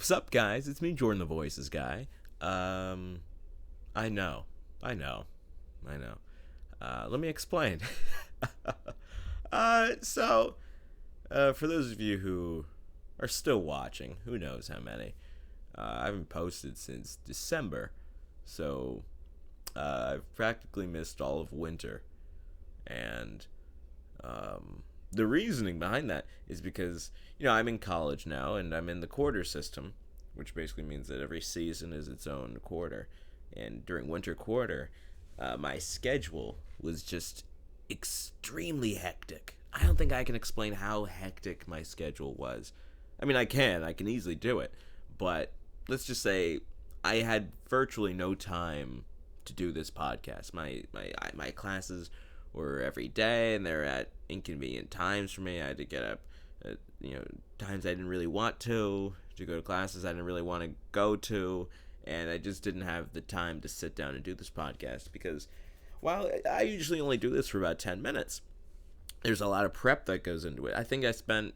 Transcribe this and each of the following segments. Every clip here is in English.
What's up, guys? It's me, Jordan the Voices guy. I know, I know, I know. Let me explain. For those of you who are still watching, who knows how many? I haven't posted since December, so I've practically missed all of winter, and the reasoning behind that is because I'm in college now and I'm in the quarter system, which basically means that every season is its own quarter. And during winter quarter, my schedule was just extremely hectic. I don't think I can explain how hectic my schedule was. I mean, I can easily do it, but let's just say I had virtually no time to do this podcast. My classes were every day, and they're at inconvenient times for me. I had to get up at times I didn't really want to go to classes I didn't really want to go to, and I just didn't have the time to sit down and do this podcast because while I usually only do this for about 10 minutes, there's a lot of prep that goes into it. I think I spent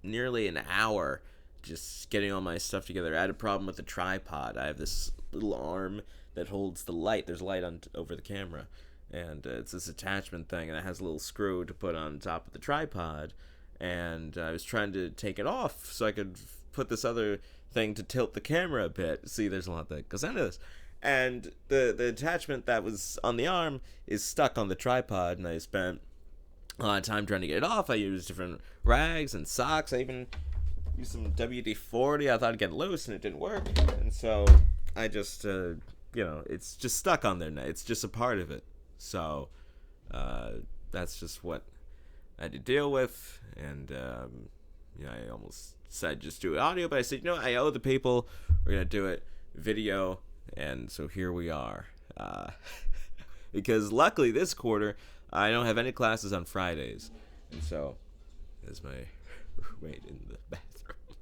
nearly an hour just getting all my stuff together. I had a problem with the tripod. I have this little arm that holds the light. There's a light on over the camera, and it's this attachment thing, and it has a little screw to put on top of the tripod. And I was trying to take it off so I could put this other thing to tilt the camera a bit. See, there's a lot that goes into this. And the attachment that was on the arm is stuck on the tripod, and I spent a lot of time trying to get it off. I used different rags and socks. I even used some WD-40. I thought I'd get it loose, and it didn't work. And so I just, it's just stuck on there now. It's just a part of it. So that's just what I had to deal with. And, I almost said just do it audio, but I said, I owe the people. We're going to do it video. And so here we are. Because luckily this quarter, I don't have any classes on Fridays. And so, there's my roommate in the bathroom.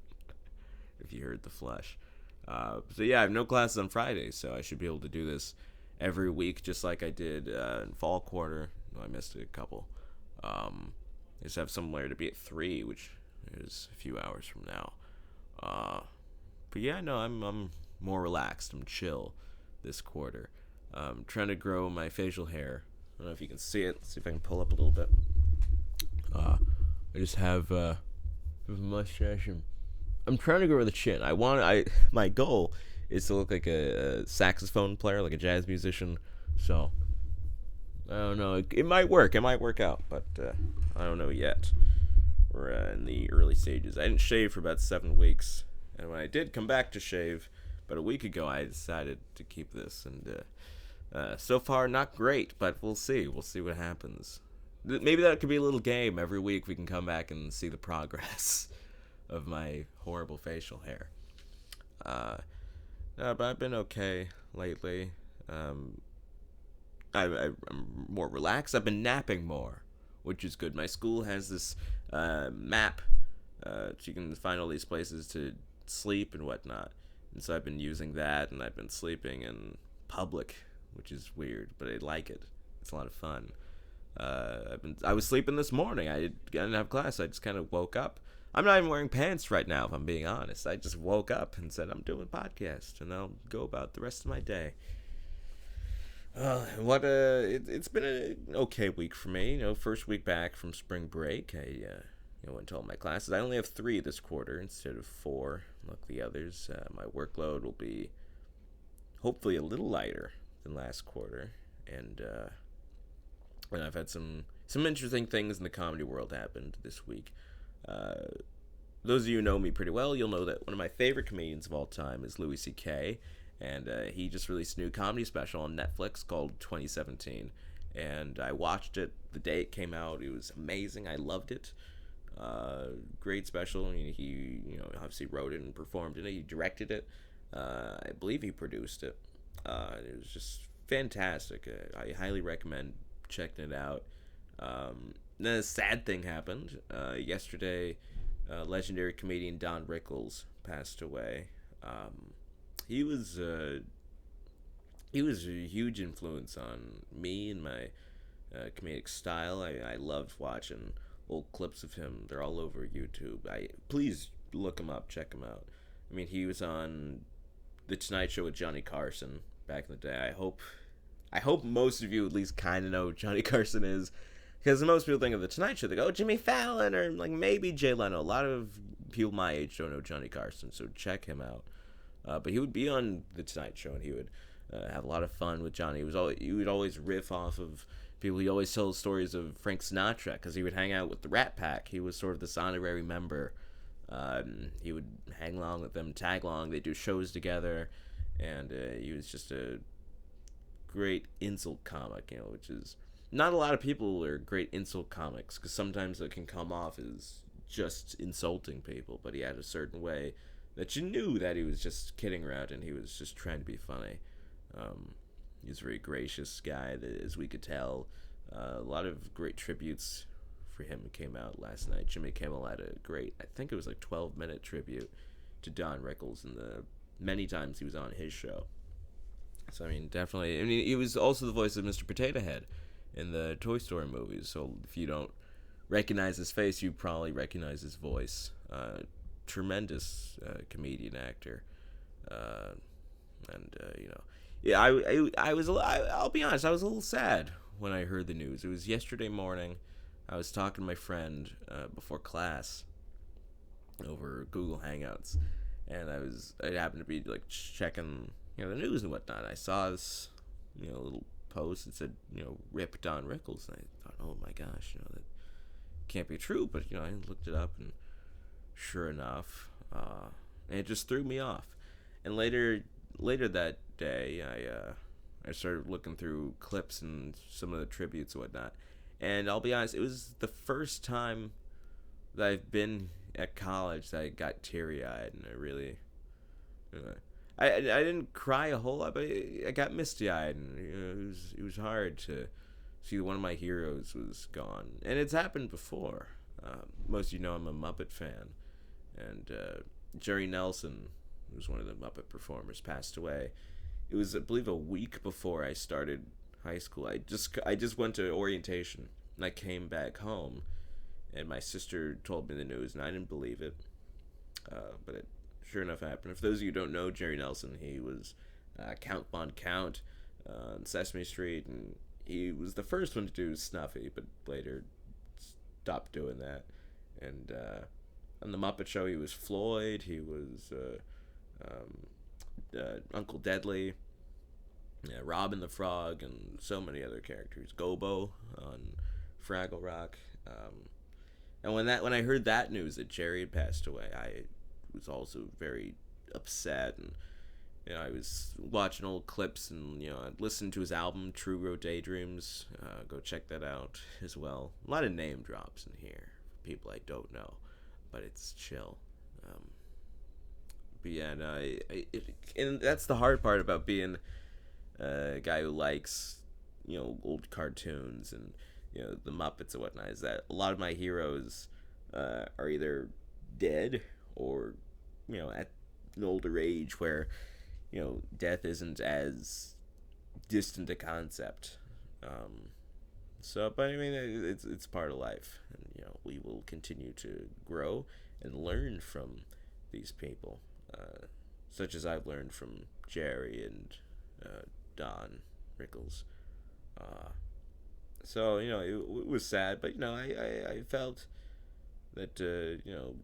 If you heard the flush. So yeah, I have no classes on Fridays, so I should be able to do this every week, just like I did in fall quarter. No, I missed a couple. I just have somewhere to be at 3, which is a few hours from now. But yeah, no, I'm more relaxed. I'm chill this quarter. I'm trying to grow my facial hair. I don't know if you can see it. Let's see if I can pull up a little bit. I just have a mustache, and I'm trying to grow the chin. My goal is to look like a saxophone player, like a jazz musician. So I don't know. It might work. It might work out, but I don't know yet. We're in the early stages. I didn't shave for about 7 weeks, and when I did come back to shave about a week ago, I decided to keep this, and so far not great, but we'll see. We'll see what happens. Maybe that could be a little game. Every week we can come back and see the progress of my horrible facial hair. But I've been okay lately. I'm more relaxed. I've been napping more, which is good. My school has this map, so you can find all these places to sleep and whatnot. And so I've been using that, and I've been sleeping in public, which is weird, but I like it. It's a lot of fun. I was sleeping this morning. I didn't have class. I just kind of woke up. I'm not even wearing pants right now, if I'm being honest. I just woke up and said, I'm doing a podcast, and I'll go about the rest of my day. It's been an okay week for me. First week back from spring break. I went to all my classes. I only have 3 this quarter instead of 4, like the others. My workload will be hopefully a little lighter than last quarter, and I've had some interesting things in the comedy world happened this week. Those of you who know me pretty well, you'll know that one of my favorite comedians of all time is Louis C.K., and he just released a new comedy special on Netflix called 2017, and I watched it the day it came out. It was amazing. I loved it. Great special. He obviously wrote it and performed in it. He directed it. I believe he produced it. It was just fantastic. I highly recommend checking it out. Then a sad thing happened. Yesterday, legendary comedian Don Rickles passed away. He was a huge influence on me and my comedic style. I loved watching old clips of him. They're all over YouTube. Please look him up, check him out. I mean, he was on the Tonight Show with Johnny Carson back in the day. I hope most of you at least kind of know who Johnny Carson is, because most people think of the Tonight Show, they go, oh, Jimmy Fallon, or like maybe Jay Leno. A lot of people my age don't know Johnny Carson, so check him out. But he would be on the Tonight Show, and he would have a lot of fun with Johnny. He would always riff off of people. He always told stories of Frank Sinatra, because he would hang out with the Rat Pack. He was sort of this honorary member. He would hang along with them, tag along. They do shows together, and he was just a great insult comic, which is not a lot of people are great insult comics, because sometimes it can come off as just insulting people, but he had a certain way that you knew that he was just kidding around and he was just trying to be funny. He was a very gracious guy, as we could tell. A lot of great tributes for him came out last night. Jimmy Kimmel had a great, I think it was like 12-minute tribute to Don Rickles, and the many times he was on his show. So, I mean, definitely. I mean, he was also the voice of Mr. Potato Head in the Toy Story movies. So if you don't recognize his face, you probably recognize his voice. Tremendous comedian actor. Yeah, I was. I'll be honest. I was a little sad when I heard the news. It was yesterday morning. I was talking to my friend before class over Google Hangouts, and I happened to be like checking the news and whatnot. I saw this little post that said rip Don Rickles, and I thought, oh my gosh, that can't be true. But I looked it up, and sure enough, and it just threw me off. And later that day, I started looking through clips and some of the tributes and whatnot. And I'll be honest, it was the first time that I've been at college that I got teary-eyed, and I really, I didn't cry a whole lot, but I got misty-eyed, and it was hard to see one of my heroes was gone. And it's happened before. Most of you know I'm a Muppet fan, and Jerry Nelson, who was one of the Muppet performers, passed away. It was, I believe, a week before I started high school. I just went to orientation, and I came back home, and my sister told me the news, and I didn't believe it, but it sure enough happened. For those of you who don't know Jerry Nelson, he was Count Von Count on Sesame Street, and he was the first one to do Snuffy, but later stopped doing that. And on the Muppet Show, he was Floyd. He was Uncle Deadly, Robin the Frog, and so many other characters. Gobo on Fraggle Rock. And when I heard that news that Jerry had passed away, I was also very upset, and I was watching old clips, and I listened to his album True Road Daydreams. Go check that out as well. A lot of name drops in here for people I don't know, but it's chill. But yeah, no, and that's the hard part about being a guy who likes old cartoons and the Muppets and whatnot, is that a lot of my heroes are either dead or at an older age where death isn't as distant a concept. But I mean, it's part of life, and we will continue to grow and learn from these people, such as I've learned from Jerry and Don Rickles. So it was sad, but I felt that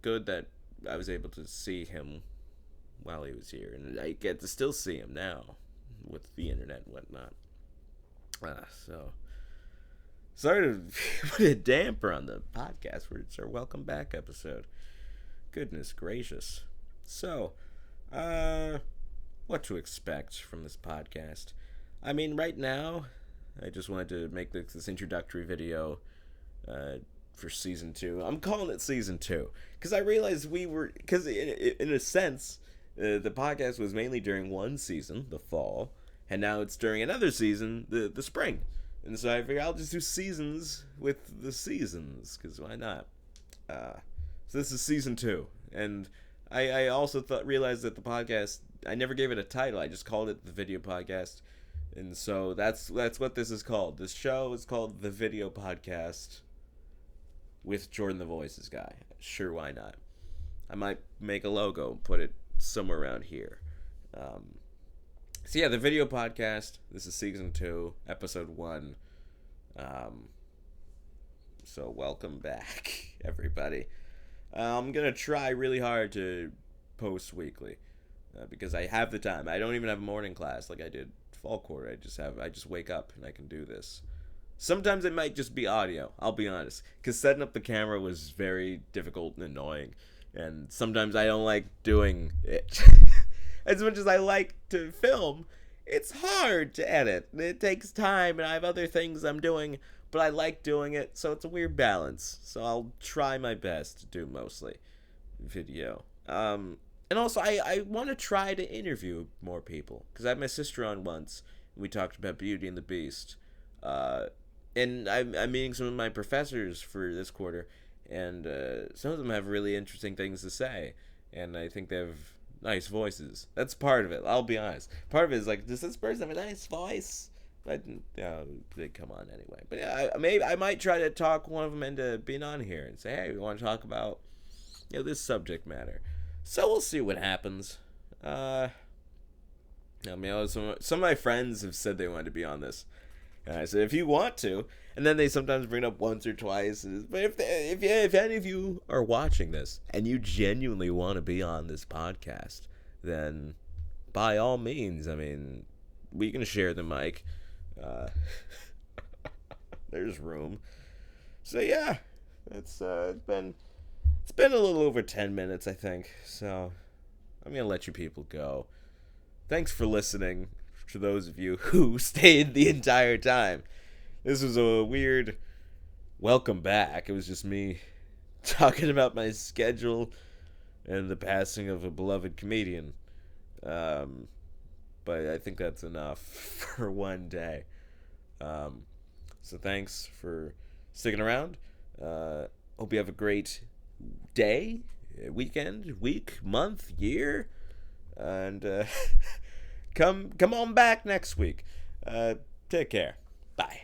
good that I was able to see him while he was here, and I get to still see him now with the internet and whatnot. So sorry to put a damper on the podcast, where it's our welcome back episode. Goodness gracious. So, what to expect from this podcast? I mean, right now, I just wanted to make this introductory video for season 2. I'm calling it season 2 because I realized because in a sense, the podcast was mainly during one season, the fall, and now it's during another season, the spring. And so I figured I'll just do seasons with the seasons, because why not? So this is season 2, and I also realized that the podcast, I never gave it a title. I just called it the video podcast. And so that's what this is called. This show is called The Video Podcast with Jordan the Voices Guy. Sure, why not? I might make a logo and put it somewhere around here. So yeah, the video podcast. This is season 2, episode 1. So welcome back, everybody. I'm gonna try really hard to post weekly because I have the time. I don't even have a morning class like I did fall quarter. I just wake up and I can do this. Sometimes it might just be audio. I'll be honest, because setting up the camera was very difficult and annoying, and sometimes I don't like doing it. As much as I like to film, it's hard to edit. It takes time, and I have other things I'm doing, but I like doing it, so it's a weird balance. So I'll try my best to do mostly video. And also, I want to try to interview more people, because I had my sister on once, and we talked about Beauty and the Beast. And I'm meeting some of my professors for this quarter, and some of them have really interesting things to say, and I think they have nice voices. That's part of it. I'll be honest. Part of it is like, does this person have a nice voice? But they come on anyway. But yeah, I might try to talk one of them into being on here and say, hey, we want to talk about this subject matter. So we'll see what happens. Some of my friends have said they wanted to be on this. And I said, if you want to, and then they sometimes bring it up once or twice. But if any of you are watching this and you genuinely want to be on this podcast, then by all means, I mean, we can share the mic. There's room. So yeah, it's been a little over 10 minutes, I think. So I'm gonna let you people go. Thanks for listening. To those of you who stayed the entire time. This was a weird welcome back. It was just me talking about my schedule and the passing of a beloved comedian. But I think that's enough for one day. So thanks for sticking around. Hope you have a great day, weekend, week, month, year, and Come on back next week. Take care. Bye.